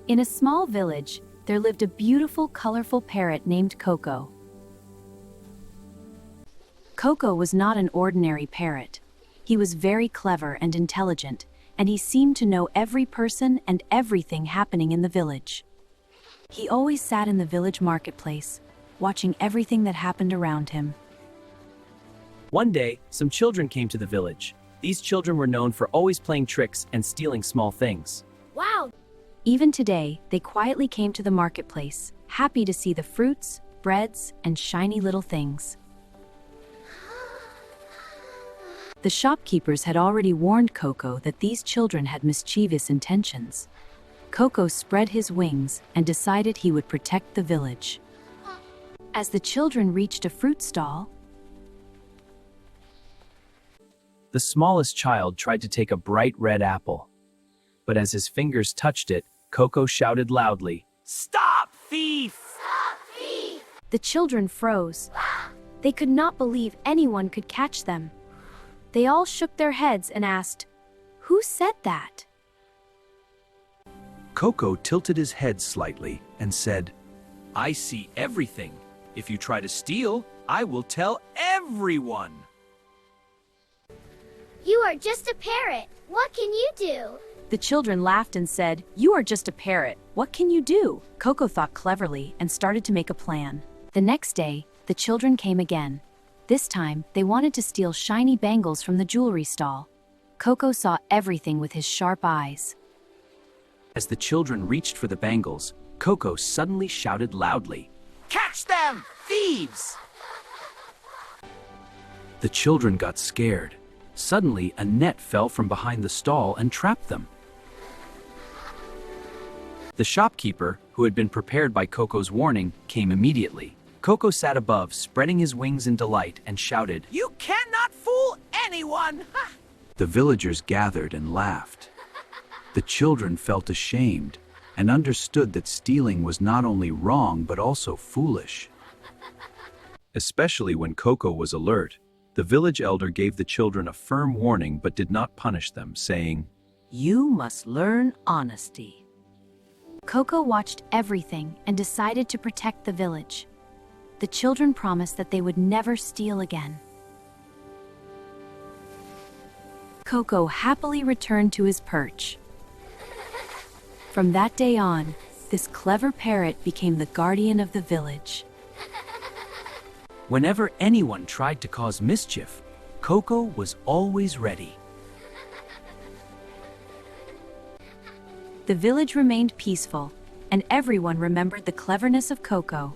In a small village, there lived a beautiful, colorful parrot named Coco. Coco was not an ordinary parrot. He was very clever and intelligent, and he seemed to know every person and everything happening in the village. He always sat in the village marketplace, watching everything that happened around him. One day, some children came to the village. These children were known for always playing tricks and stealing small things. Wow! Even today, they quietly came to the marketplace, happy to see the fruits, breads, and shiny little things. The shopkeepers had already warned Coco that these children had mischievous intentions. Coco spread his wings and decided he would protect the village. As the children reached a fruit stall, The smallest child tried to take a bright red apple. But as his fingers touched it, Coco shouted loudly, "Stop, thief!" Stop, thief! the children froze. They could not believe anyone could catch them. They all shook their heads and asked, "Who said that?" Coco tilted his head slightly and said, "I see everything. If you try to steal, I will tell everyone." You are just a parrot. What can you do? The children laughed and said, "You are just a parrot. What can you do?" Coco thought cleverly and started to make a plan. The next day, the children came again. This time, they wanted to steal shiny bangles from the jewelry stall. Coco saw everything with his sharp eyes. As the children reached for the bangles, Coco suddenly shouted loudly, "Catch them, thieves!" The children got scared. Suddenly, a net fell from behind the stall and trapped them. The shopkeeper, who had been prepared by Coco's warning, came immediately. Coco sat above, spreading his wings in delight, and shouted, "You cannot fool anyone!" The villagers gathered and laughed. The children felt ashamed and understood that stealing was not only wrong but also foolish. Especially when Coco was alert, the village elder gave the children a firm warning but did not punish them, saying, "You must learn honesty." Coco watched everything and decided to protect the village. The children promised that they would never steal again. Coco happily returned to his perch. From that day on, this clever parrot became the guardian of the village. Whenever anyone tried to cause mischief, Coco was always ready. The village remained peaceful, and everyone remembered the cleverness of Coco.